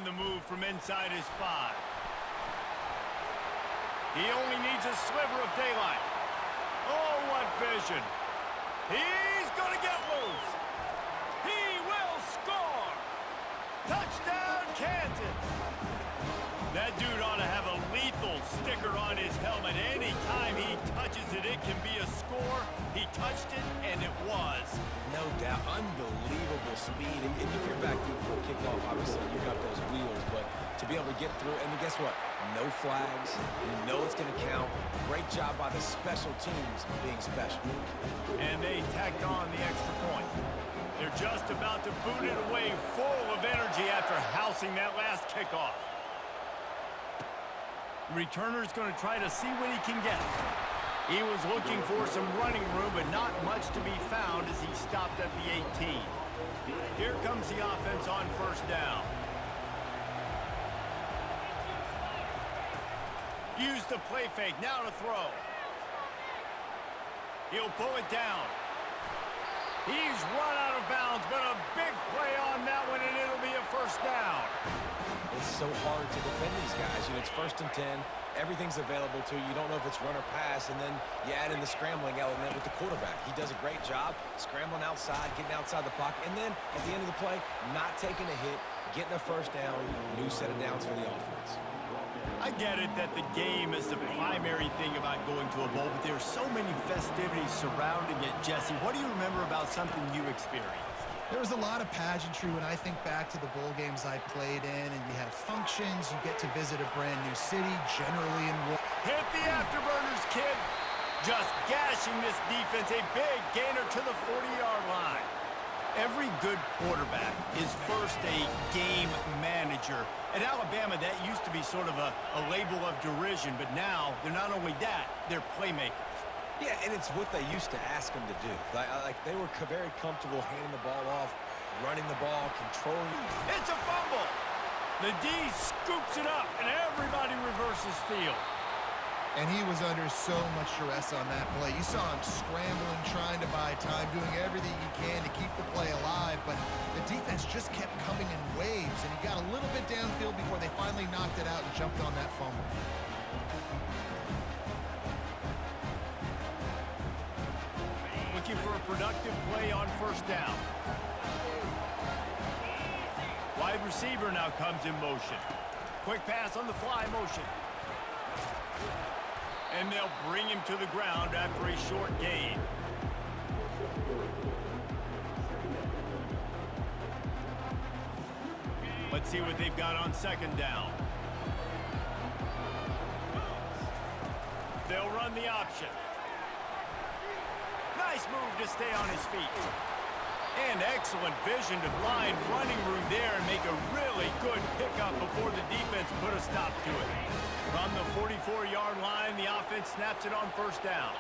on the move from inside his 5. He only needs a sliver of daylight. Oh, what vision. He's going to get loose. He will score. Touchdown, Kansas. That dude ought to have a lethal sticker on his helmet. Anytime he touches it, it can be a score. He touched it, and it was. No doubt. Unbelievable speed. And if you're back there before kickoff, obviously you got those wheels. But to be able to get through, and guess what? No flags. You know it's going to count. Great job by the special teams being special. And they tacked on the extra point. They're just about to boot it away full of energy after housing that last kickoff. Returner's going to try to see what he can get. He was looking for some running room, but not much to be found as he stopped at the 18. Here comes the offense on first down. Use the play fake, now to throw. He'll pull it down. He's run out of bounds, but a big play on that one, and it'll be a first down. It's so hard to defend these guys. You know, it's 1st and 10. Everything's available to you. You don't know if it's run or pass, and then you add in the scrambling element with the quarterback. He does a great job scrambling outside, getting outside the pocket, and then at the end of the play, not taking a hit, getting a first down, new set of downs for the offense. I get it that the game is the primary thing about going to a bowl, but there are so many festivities surrounding it. Jesse, what do you remember about something you experienced? There was a lot of pageantry when I think back to the bowl games I played in, and you had functions, you get to visit a brand new city, generally in war. Hit the afterburners, kid. Just gashing this defense, a big gainer to the 40-yard line. Every good quarterback is first a game manager. At Alabama, that used to be sort of a label of derision, but now they're not only that, they're playmakers. Yeah, and it's what they used to ask them to do. Like they were very comfortable handing the ball off, running the ball, controlling. It's a fumble. The D scoops it up, and everybody reverses field. And he was under so much stress on that play. You saw him scrambling, trying to buy time, doing everything he can to keep the play alive, but the defense just kept coming in waves, and he got a little bit downfield before they finally knocked it out and jumped on that fumble. Looking for a productive play on first down. Wide receiver now comes in motion. Quick pass on the fly motion. And they'll bring him to the ground after a short gain. Let's see what they've got on second down. They'll run the option. Nice move to stay on his feet. And excellent vision to find running room there and make a really good pickup before the defense put a stop to it. From the 44-yard line, the offense snaps it on first down.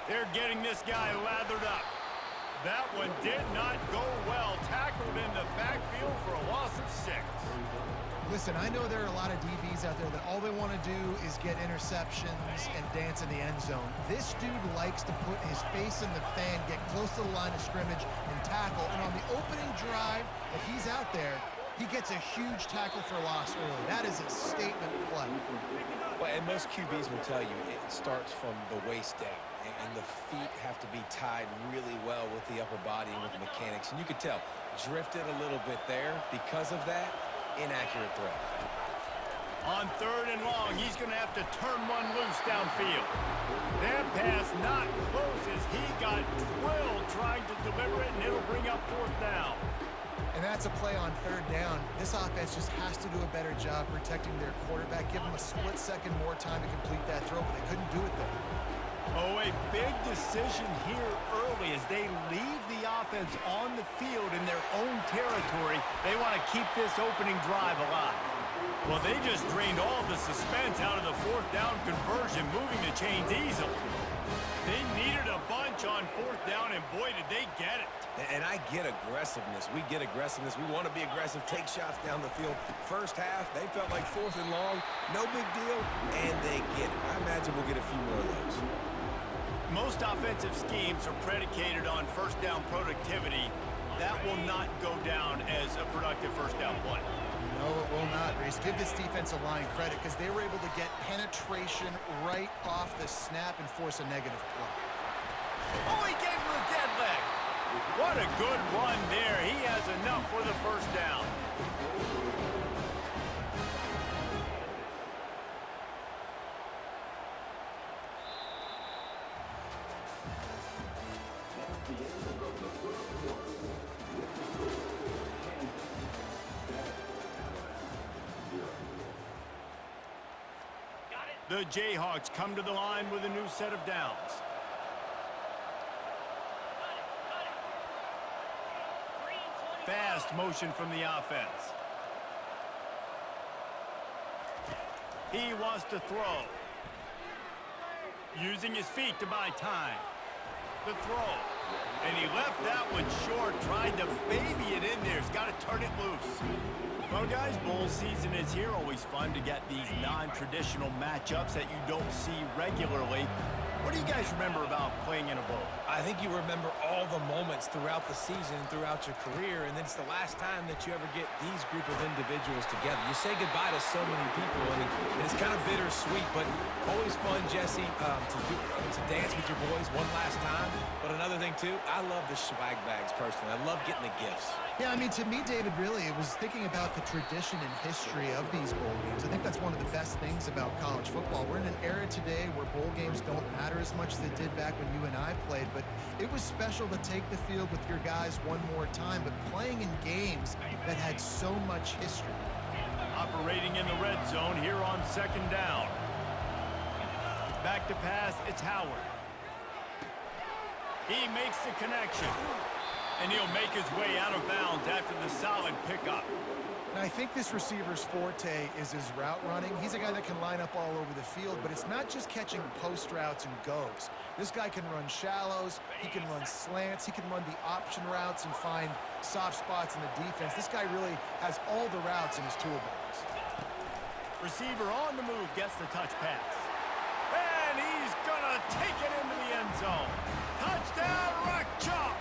They're getting this guy lathered up. That one did not go well. Tackled in the backfield for a loss of 6. Listen, I know there are a lot of DBs out there that all they want to do is get interceptions and dance in the end zone. This dude likes to put his face in the fan, get close to the line of scrimmage, and tackle. And on the opening drive that he's out there, he gets a huge tackle for loss early. That is a statement play. Well, and most QBs will tell you it starts from the waist down, and the feet have to be tied really well with the upper body and with the mechanics. And you could tell, drifted a little bit there. Because of that, inaccurate throw. On third and long, he's going to have to turn one loose downfield. That pass not close as he got drilled trying to deliver it, and it'll bring up fourth down. And that's a play on third down. This offense just has to do a better job protecting their quarterback. Give them a split second more time to complete that throw, but they couldn't do it there. Oh, a big decision here early as they leave the offense on the field in their own territory. They want to keep this opening drive alive. Well, they just drained all the suspense out of the fourth down conversion, moving the chains easily. They needed a bunch on fourth down, and boy, did they get it. And I get aggressiveness. We get aggressiveness. We want to be aggressive, take shots down the field. First half, they felt like fourth and long. No big deal, and they get it. I imagine we'll get a few more of those. Most offensive schemes are predicated on first down productivity. that will not go down as a productive first down play. No, it will not, Reese. Give this defensive line credit because they were able to get penetration right off the snap and force a negative play. Oh, he gave him a dead leg. What a good run there. He has enough for the first down. The Jayhawks come to the line with a new set of downs. Fast motion from the offense. He wants to throw. Using his feet to buy time. The throw. And he left that one short, tried to baby it in there. He's got to turn it loose. Well, guys, bowl season is here. Always fun to get these non-traditional matchups that you don't see regularly. What do you guys remember about playing in a bowl? I think you remember all the moments throughout the season, throughout your career, and then it's the last time that you ever get these group of individuals together. You say goodbye to so many people, and it's kind of bittersweet, but always fun, Jesse, to dance with your boys one last time. But another thing, too, I love the swag bags, personally. I love getting the gifts. Yeah, I mean, to me, David, really, it was thinking about the tradition and history of these bowl games. I think that's one of the best things about college football. We're in an era today where bowl games don't matter as much as they did back when you and I played, but it was special to take the field with your guys one more time, but playing in games that had so much history. Operating in the red zone here on second down. Back to pass, it's Howard. He makes the connection. And he'll make his way out of bounds after the solid pickup. And I think this receiver's forte is his route running. He's a guy that can line up all over the field, but it's not just catching post routes and goes. This guy can run shallows, he can run slants, he can run the option routes and find soft spots in the defense. This guy really has all the routes in his toolbox. Receiver on the move gets the touch pass. And he's gonna take it into the end zone. Touchdown, Rock Chalk!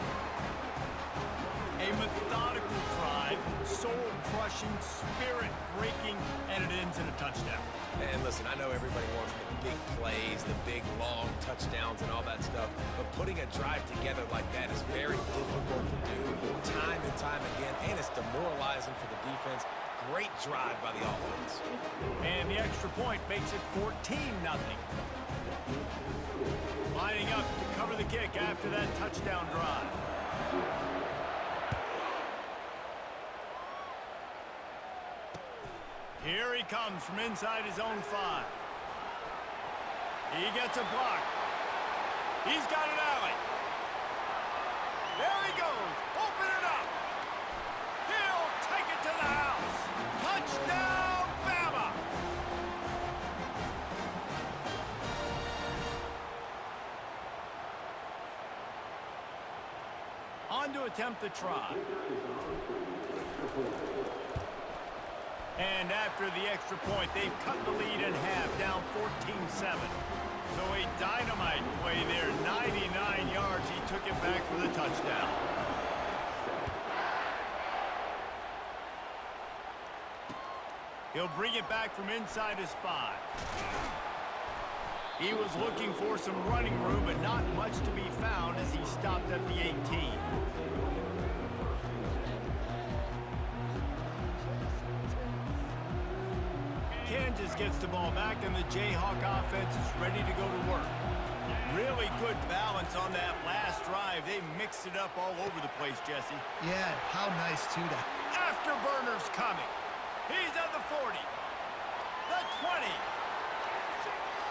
A methodical drive, soul-crushing, spirit-breaking, and it ends in a touchdown. And listen, I know everybody wants the big plays, the big, long touchdowns and all that stuff, but putting a drive together like that is very difficult to do time and time again, and it's demoralizing for the defense. Great drive by the offense. And the extra point makes it 14-0. Lining up to cover the kick after that touchdown drive. Here he comes from inside his own 5. He gets a block. He's got an alley. There he goes. Open it up. He'll take it to the house. Touchdown, Bama. On to attempt the try. And after the extra point, they've cut the lead in half, down 14-7. So a dynamite play there, 99 yards. He took it back for the touchdown. He'll bring it back from inside his 5. He was looking for some running room, but not much to be found as he stopped at the 18. Kansas gets the ball back, and the Jayhawk offense is ready to go to work. Really good balance on that last drive. They mixed it up all over the place, Jesse. Yeah, how nice, too. Afterburner's coming. He's at the 40, the 20,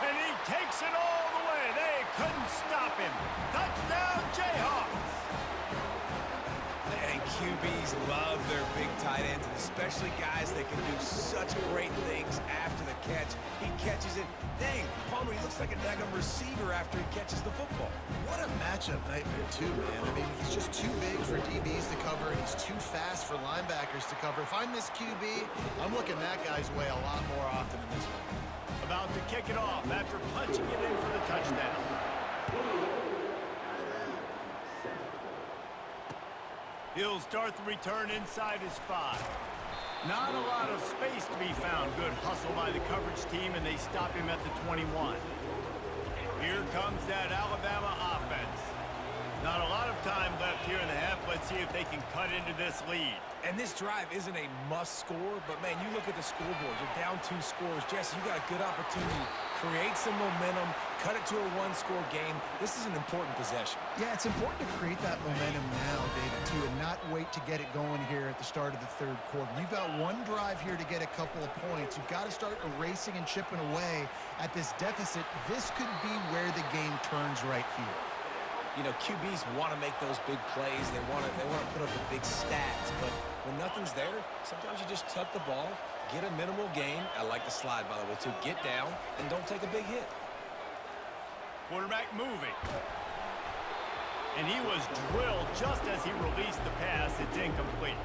and he takes it all the way. They couldn't stop him. Touchdown, Jayhawks. And QBs love their big tight ends, and especially guys that can do such great things after the catch. He catches it. Dang, Palmer, he looks like a daggum receiver after he catches the football. What a matchup nightmare, too, man. I mean, he's just too big for DBs to cover, and he's too fast for linebackers to cover. If I'm this QB, I'm looking that guy's way a lot more often than this one. About to kick it off after punching it in for the touchdown. He'll start the return inside his 5. Not a lot of space to be found. Good hustle by the coverage team, and they stop him at the 21. Here comes that Alabama offense. Not a lot of time left here in the half. Let's see if they can cut into this lead. And this drive isn't a must score, but man, you look at the scoreboard. You're down 2 scores. Jesse, you got a good opportunity. Create some momentum. Cut it to a 1-score game. This is an important possession. Yeah, it's important to create that momentum now, David, too, and not wait to get it going here at the start of the third quarter. You've got one drive here to get a couple of points. You've got to start erasing and chipping away at this deficit. This could be where the game turns right here. You know, QBs want to make those big plays. They want to put up the big stats. But when nothing's there, sometimes you just tuck the ball, get a minimal gain. I like the slide, by the way, too. Get down and don't take a big hit. Quarterback moving. And he was drilled just as he released the pass. It's incomplete.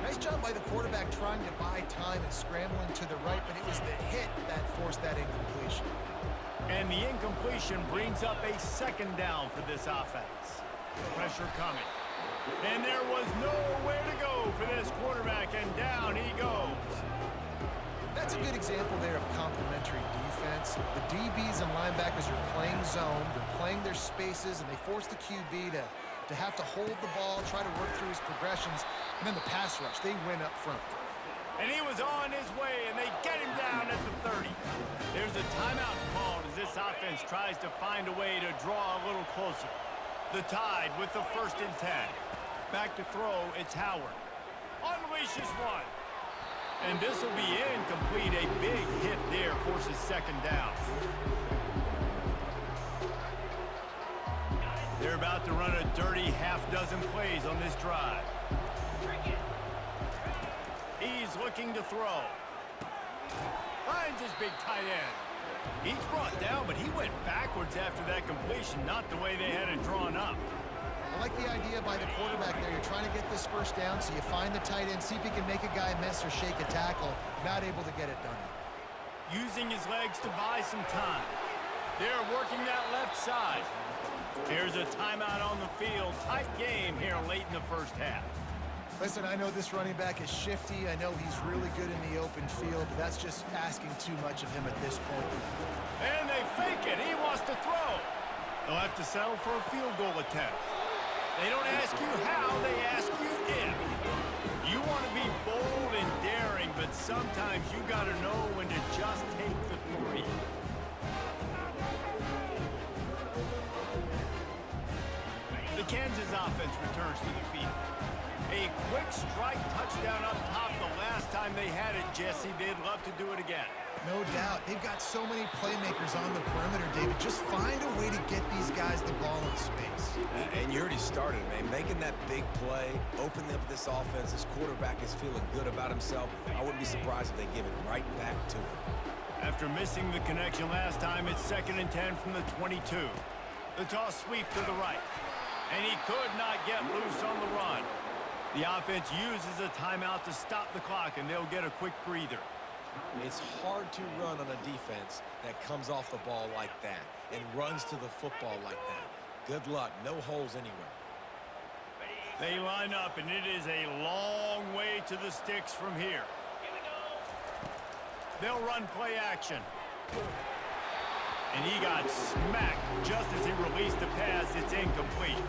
Nice job by the quarterback trying to buy time and scrambling to the right, but it was the hit that forced that incompletion. And the incompletion brings up a 2nd down for this offense. Pressure coming. And there was nowhere to go for this quarterback, and down he goes. That's a good example there of complementary defense. The DBs and linebackers are playing zone, they're playing their spaces, and they force the QB to have to hold the ball, try to work through his progressions, and then the pass rush, they win up front. And he was on his way, and they get him down at the 30. There's a timeout called as this offense tries to find a way to draw a little closer. The Tide with the 1st and 10. Back to throw, it's Howard. Unleashes one. And this will be incomplete. A big hit there forces 2nd down. They're about to run a dirty half-dozen plays on this drive. He's looking to throw. Finds his big tight end. He's brought down, but he went backwards after that completion, not the way they had it drawn up. I like the idea by the quarterback there. You're trying to get this 1st down, so you find the tight end, see if he can make a guy miss or shake a tackle. Not able to get it done. Using his legs to buy some time. They're working that left side. Here's a timeout on the field. Tight game here late in the 1st half. Listen, I know this running back is shifty. I know he's really good in the open field, but that's just asking too much of him at this point. And they fake it. He wants to throw. They'll have to settle for a field goal attempt. They don't ask you how, they ask you if. You want to be bold and daring, but sometimes you got to know when to just take the 3. The Kansas offense returns to the field. A quick strike touchdown up top the last time they had it, Jesse. They'd love to do it again. No doubt. They've got so many playmakers on the perimeter, David. Just find a way to get these guys the ball in space. And you already started, man. Making that big play, opening up this offense. This quarterback is feeling good about himself. I wouldn't be surprised if they give it right back to him. After missing the connection last time, it's 2nd and 10 from the 22. The toss sweep to the right. And he could not get loose on the run. The offense uses a timeout to stop the clock, and they'll get a quick breather. It's hard to run on a defense that comes off the ball like that and runs to the football like that. Good luck. No holes anywhere. They line up, and it is a long way to the sticks from here. They'll run play action. And he got smacked just as he released the pass. It's incomplete.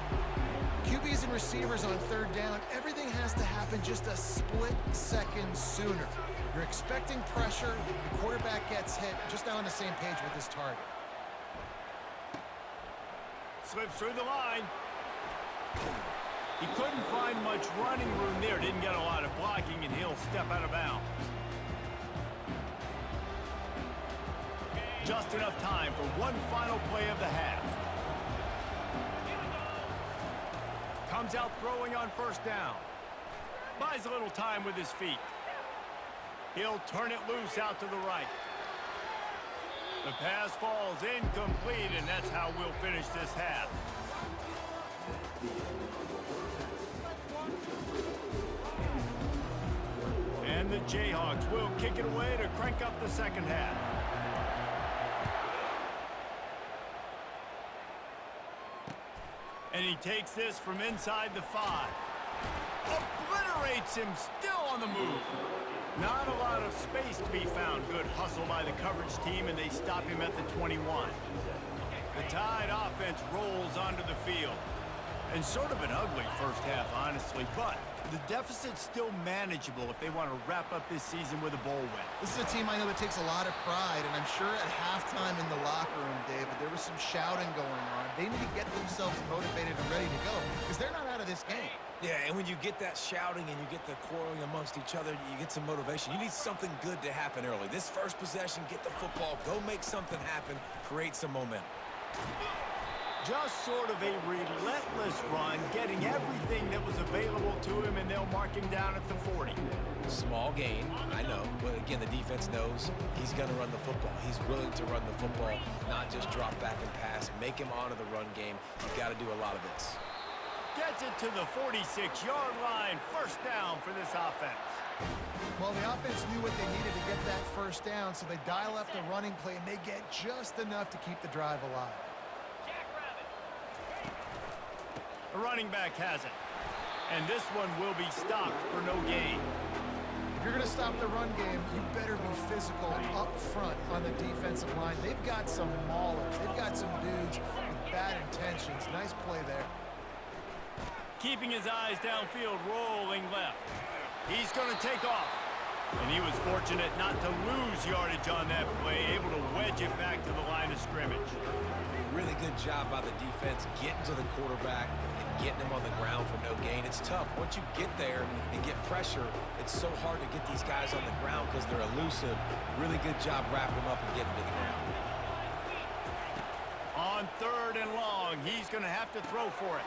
QBs and receivers on 3rd down, everything has to happen just a split second sooner. You're expecting pressure, the quarterback gets hit, just not on the same page with his target. Slips through the line. He couldn't find much running room there, didn't get a lot of blocking, and he'll step out of bounds. Just enough time for one final play of the half. Comes out throwing on 1st down. Buys a little time with his feet. He'll turn it loose out to the right. The pass falls incomplete, and that's how we'll finish this half. And the Jayhawks will kick it away to crank up the 2nd half. And he takes this from inside the 5. Obliterates him, still on the move. Not a lot of space to be found. Good hustle by the coverage team, and they stop him at the 21. The Tide offense rolls onto the field. And sort of an ugly first half, honestly, but the deficit's still manageable if they want to wrap up this season with a bowl win. This is a team I know that takes a lot of pride, and I'm sure at halftime in the locker room, David, there was some shouting going on. They need to get themselves motivated and ready to go, because they're not out of this game. Yeah, and when you get that shouting and you get the quarreling amongst each other, you get some motivation. You need something good to happen early. This first possession, get the football, go make something happen, create some momentum. Just sort of a relentless run, getting everything that was available to him, and they'll mark him down at the 40. Small gain, I know, but again, the defense knows he's going to run the football. He's willing to run the football, not just drop back and pass, make him honor the run game. You've got to do a lot of this. Gets it to the 46-yard line, first down for this offense. Well, the offense knew what they needed to get that first down, so they dial up the running play, and they get just enough to keep the drive alive. The running back has it. And this one will be stopped for no gain. If you're going to stop the run game, you better be physical up front on the defensive line. They've got some maulers. They've got some dudes with bad intentions. Nice play there. Keeping his eyes downfield, rolling left. He's going to take off. And he was fortunate not to lose yardage on that play, able to wedge it back to the line of scrimmage. Really good job by the defense getting to the quarterback and getting him on the ground for no gain. It's tough. Once you get there and get pressure, it's so hard to get these guys on the ground because they're elusive. Really good job wrapping them up and getting to the ground. On 3rd and long, he's going to have to throw for it.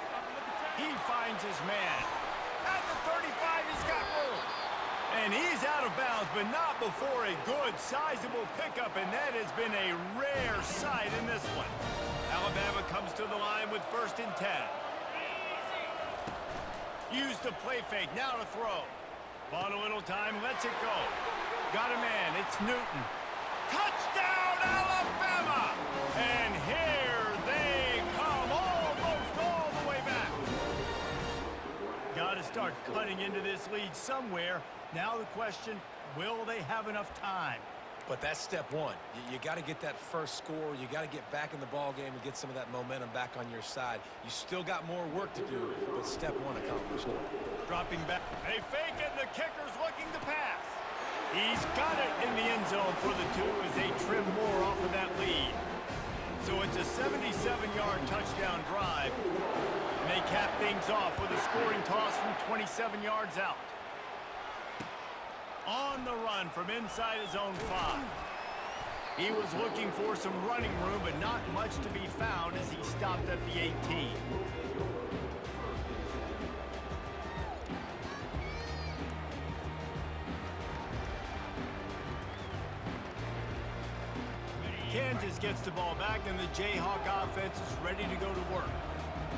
He finds his man. At the 35, he's got room. And he's out of bounds, but not before a good, sizable pickup, and that has been a rare sight in this one. Alabama comes to the line with 1st and 10. Use the play fake, now to throw. Bought a little time, lets it go. Got a man, it's Newton. Touchdown, Alabama! And here they come, almost all the way back. Got to start cutting into this lead somewhere. Now the question, will they have enough time? But that's step one. You got to get that first score. You got to get back in the ball game and get some of that momentum back on your side. You still got more work to do, but step one accomplished. Dropping back. They fake it, and the kicker's looking to pass. He's got it in the end zone for the 2 as they trim more off of that lead. So it's a 77-yard touchdown drive, and they cap things off with a scoring toss from 27 yards out. On the run from inside his own 5. He was looking for some running room, but not much to be found as he stopped at the 18. Kansas gets the ball back, and the Jayhawk offense is ready to go to work.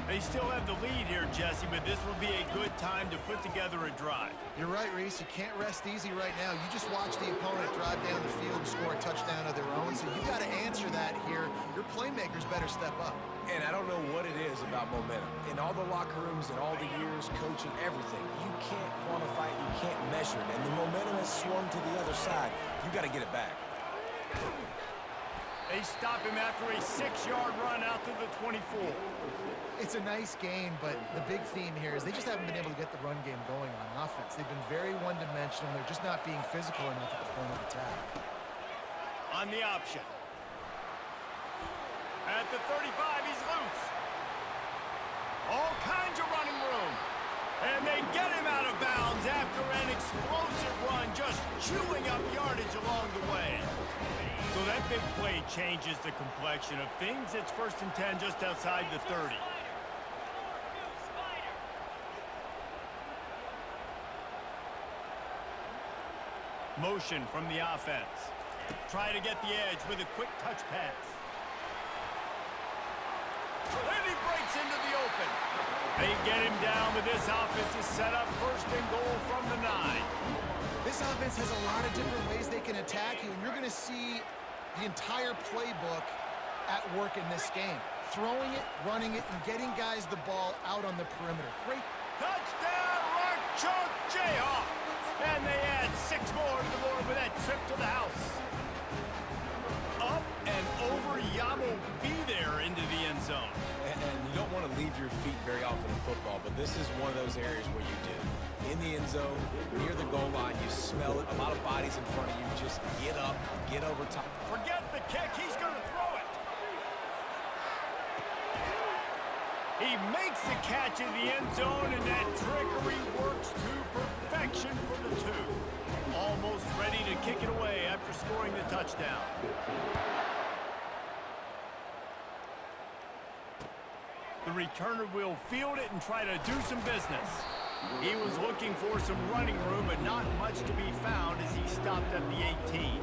They still have the lead here, Jesse, but this will be a good time to put together a drive. You're right, Reese. You can't rest easy right now. You just watch the opponent drive down the field and score a touchdown of their own, so you've got to answer that here. Your playmakers better step up. And I don't know what it is about momentum. In all the locker rooms and all the years, coaching, everything, you can't quantify it, you can't measure it, and the momentum has swung to the other side. You got to get it back. They stop him after a 6-yard run out to the 24. It's a nice game, but the big theme here is they just haven't been able to get the run game going on offense. They've been very one-dimensional. They're just not being physical enough at the point of attack. On the option. At the 35, he's loose. All kinds of running room. And they get him out of bounds after an explosive run, just chewing up yardage along the way. So that big play changes the complexion of things. It's 1st and 10 just outside the 30. Motion from the offense. Try to get the edge with a quick touch pass. And he breaks into the open. They get him down, but this offense is set up 1st and goal from the 9. This offense has a lot of different ways they can attack you, and you're going to see the entire playbook at work in this game. Throwing it, running it, and getting guys the ball out on the perimeter. Touchdown, Rock Chalk Jayhawk! And they add 6 more to the board with that trip to the house. Up and over, Yamo be there into the end zone. And you don't want to leave your feet very often in football, but this is one of those areas where you do. In the end zone, near the goal line, you smell it. A lot of bodies in front of you. Just get up, get over top. Forget the kick. He's going to throw it. He makes the catch in the end zone, and that trickery works to perfection for the 2. Almost ready to kick it away after scoring the touchdown. The returner will field it and try to do some business. He was looking for some running room, but not much to be found as he stopped at the 18.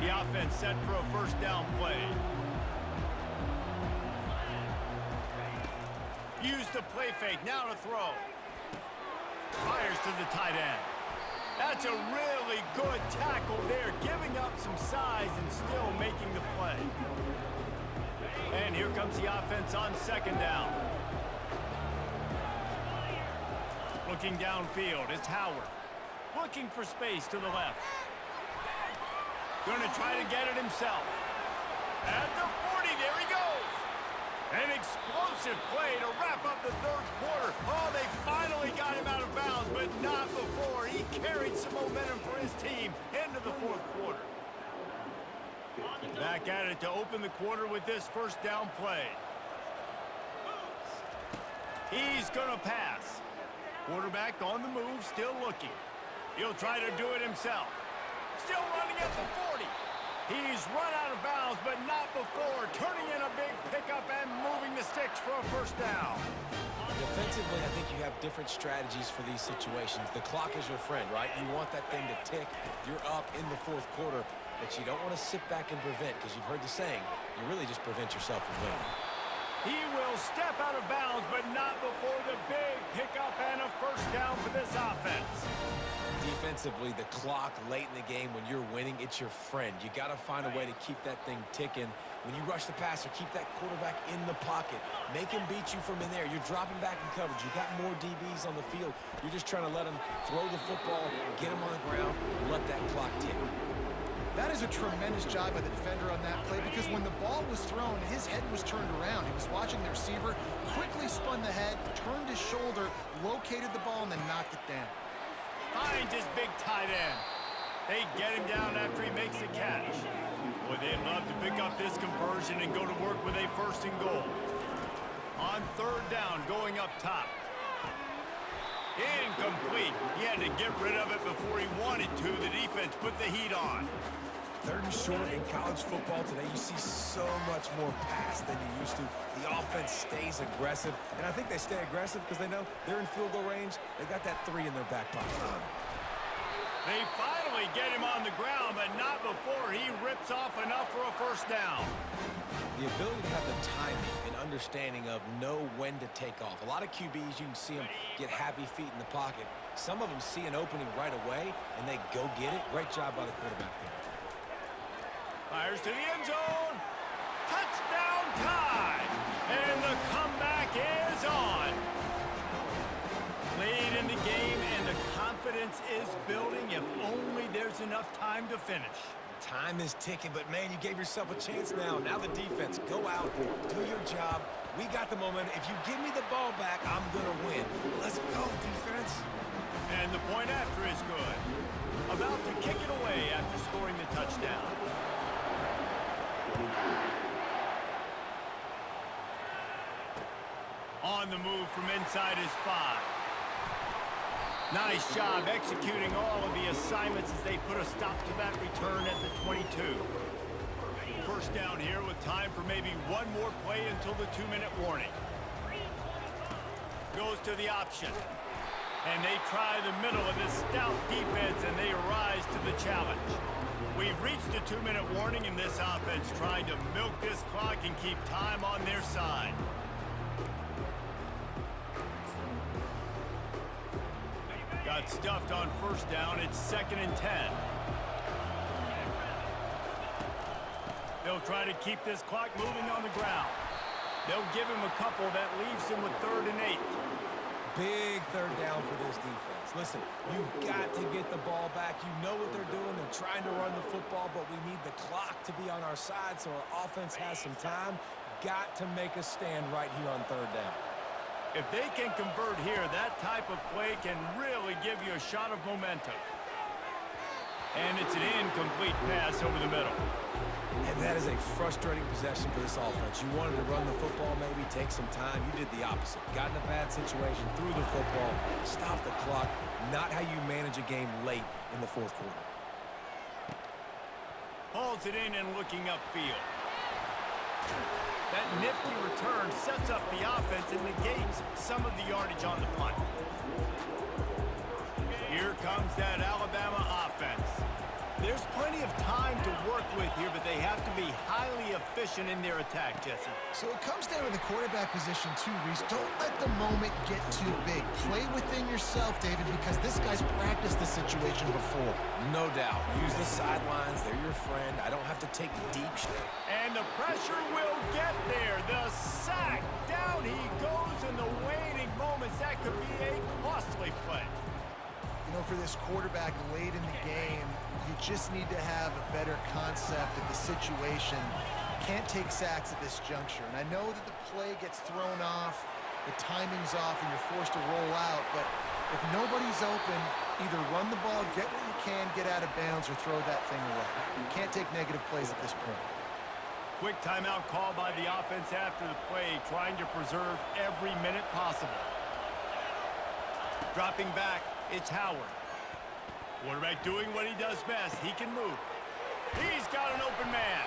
The offense set for a first down play. Use the play fake, now to throw. Fires to the tight end. That's a really good tackle there, giving up some size and still making the play. And here comes the offense on second down. Looking downfield, it's Howard. Looking for space to the left. Gonna try to get it himself. At the 40, there he goes. An explosive play to wrap up the third quarter. Oh, they finally got him out of bounds, but not before. He carried some momentum for his team into the fourth quarter. Back at it to open the quarter with this first down play. He's gonna pass. Quarterback on the move, still looking. He'll try to do it himself. Still running at the 40. He's run out of bounds, but not before. Turning in a big pickup and moving the sticks for a first down. Defensively, I think you have different strategies for these situations. The clock is your friend, right? You want that thing to tick. You're up in the fourth quarter, but you don't want to sit back and prevent, because you've heard the saying, you really just prevent yourself from winning. He will step out of bounds, but not before the big pickup and a first down for this offense. Defensively, the clock late in the game when you're winning, it's your friend. You got to find a way to keep that thing ticking. When you rush the passer, keep that quarterback in the pocket. Make him beat you from in there. You're dropping back in coverage. You got more DBs on the field. You're just trying to let him throw the football, get him on the ground, let that clock tick. That is a tremendous job by the defender on that play, because when the ball was thrown, his head was turned around. He was watching the receiver, quickly spun the head, turned his shoulder, located the ball, and then knocked it down. Finds his big tight end. They get him down after he makes the catch. Boy, they'd love to pick up this conversion and go to work with a first and goal. On third down, going up top. Incomplete. He had to get rid of it before he wanted to. The defense put the heat on. Third and short in college football today, you see so much more pass than you used to. The offense stays aggressive, and I think they stay aggressive because they know they're in field goal range. They got that 3 in their back pocket. They finally get him on the ground, but not before he rips off enough for a first down. The ability to have the timing and understanding of know when to take off. A lot of QBs, you can see them get happy feet in the pocket. Some of them see an opening right away, and they go get it. Great job by the quarterback there. Fires to the end zone. Touchdown time. And the comeback is on. Late in the game, and the confidence is building. If only there's enough time to finish. Time is ticking, but man, you gave yourself a chance now. Now the defense, go out, do your job. We got the momentum. If you give me the ball back, I'm going to win. Let's go, defense. And the point after is good. About to kick it away after scoring the touchdown. On the move from inside his 5. Nice job executing all of the assignments as they put a stop to that return at the 22. First down here with time for maybe one more play until the 2-minute warning. Goes to the option. And they try the middle of this stout defense, and they rise to the challenge. We've reached the 2-minute warning, and this offense trying to milk this clock and keep time on their side. Got stuffed on first down. It's 2nd and 10. They'll try to keep this clock moving on the ground. They'll give him a couple that leaves him with 3rd and 8. Big third down for this defense. Listen, you've got to get the ball back. You know what they're doing. They're trying to run the football, but we need the clock to be on our side so our offense has some time. Got to make a stand right here on 3rd down. If they can convert here, that type of play can really give you a shot of momentum. And it's an incomplete pass over the middle. And that is a frustrating possession for this offense. You wanted to run the football, maybe take some time. You did the opposite. Got in a bad situation, threw the football, stopped the clock. Not how you manage a game late in the 4th quarter. Hauls it in and looking upfield. That nifty return sets up the offense and negates some of the yardage on the punt. Here comes that Alabama offense. There's plenty of time to work with here, but they have to be highly efficient in their attack, Jesse. So it comes down to the quarterback position too, Reese. Don't let the moment get too big. Play within yourself, David, because this guy's practiced this situation before. No doubt. Use the sidelines. They're your friend. I don't have to take deep shots. And the pressure will get there. The sack. Down he goes in the waning moments. That could be a costly play. You know, for this quarterback late in the game, you just need to have a better concept of the situation. Can't take sacks at this juncture. And I know that the play gets thrown off, the timing's off, and you're forced to roll out. But if nobody's open, either run the ball, get what you can, get out of bounds, or throw that thing away. You can't take negative plays at this point. Quick timeout call by the offense after the play, trying to preserve every minute possible. Dropping back, it's Howard. Quarterback doing what he does best. He can move. He's got an open man.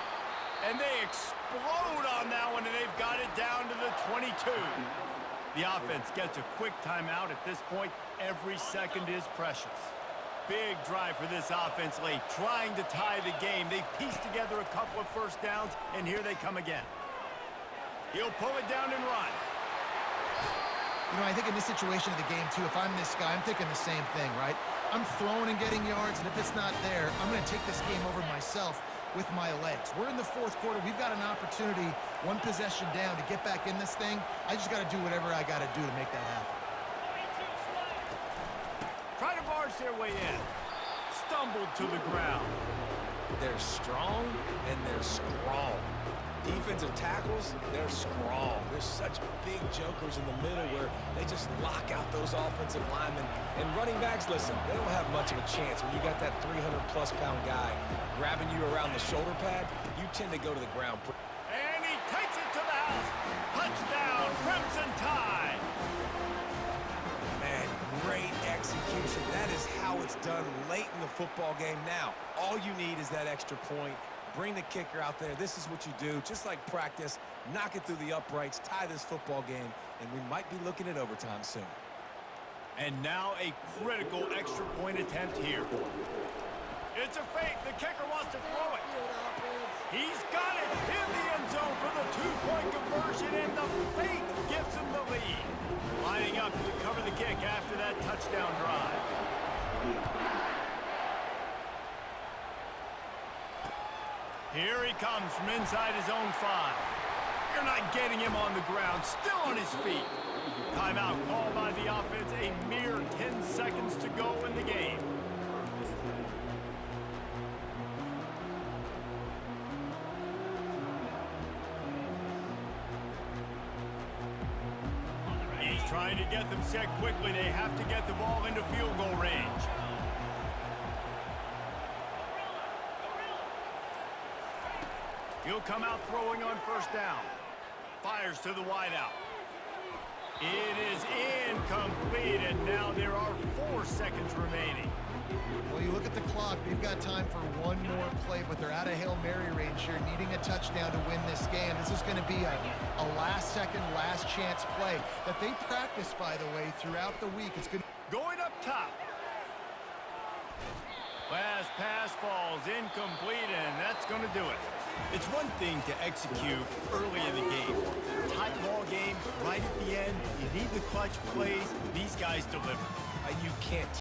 And they explode on that one, and they've got it down to the 22. The offense gets a quick timeout at this point. Every second is precious. Big drive for this offense late, trying to tie the game. They've pieced together a couple of first downs, and here they come again. He'll pull it down and run. You know, I think in this situation of the game, too, if I'm this guy, I'm thinking the same thing, right? I'm throwing and getting yards, and if it's not there, I'm going to take this game over myself with my legs. We're in the 4th quarter. We've got an opportunity, one possession down, to get back in this thing. I just got to do whatever I got to do to make that happen. Try to barge their way in. Stumbled to the ground. They're strong, and they're strong. Defensive tackles, they're strong. There's such big jokers in the middle where they just lock out those offensive linemen. And running backs, listen, they don't have much of a chance. When you got that 300-plus-pound guy grabbing you around the shoulder pad, you tend to go to the ground. And he takes it to the house. Touchdown, Crimson Tide. Man, great execution. That is how it's done late in the football game. Now, all you need is that extra point. Bring the kicker out there. This is what you do. Just like practice, knock it through the uprights, tie this football game, and we might be looking at overtime soon. And now a critical extra point attempt here. It's a fake. The kicker wants to throw it. He's got it in the end zone for the 2-point conversion, and the fake gives him the lead. Lining up to cover the kick after that touchdown drive. Here he comes from inside his own 5. You're not getting him on the ground, still on his feet. Timeout called by the offense, a mere 10 seconds to go in the game. He's trying to get them set quickly. They have to get the ball into field goal range. He'll come out throwing on first down. Fires to the wideout. It is incomplete, and now there are 4 seconds remaining. Well, you look at the clock. They've got time for one more play, but they're out of Hail Mary range here, needing a touchdown to win this game. This is going to be a last-second, last-chance play that they practice, by the way, throughout the week. It's good. Going up top. Last pass falls incomplete, and that's going to do it. It's one thing to execute early in the game. Tight ball game, right at the end, you need the clutch plays. These guys deliver. You can't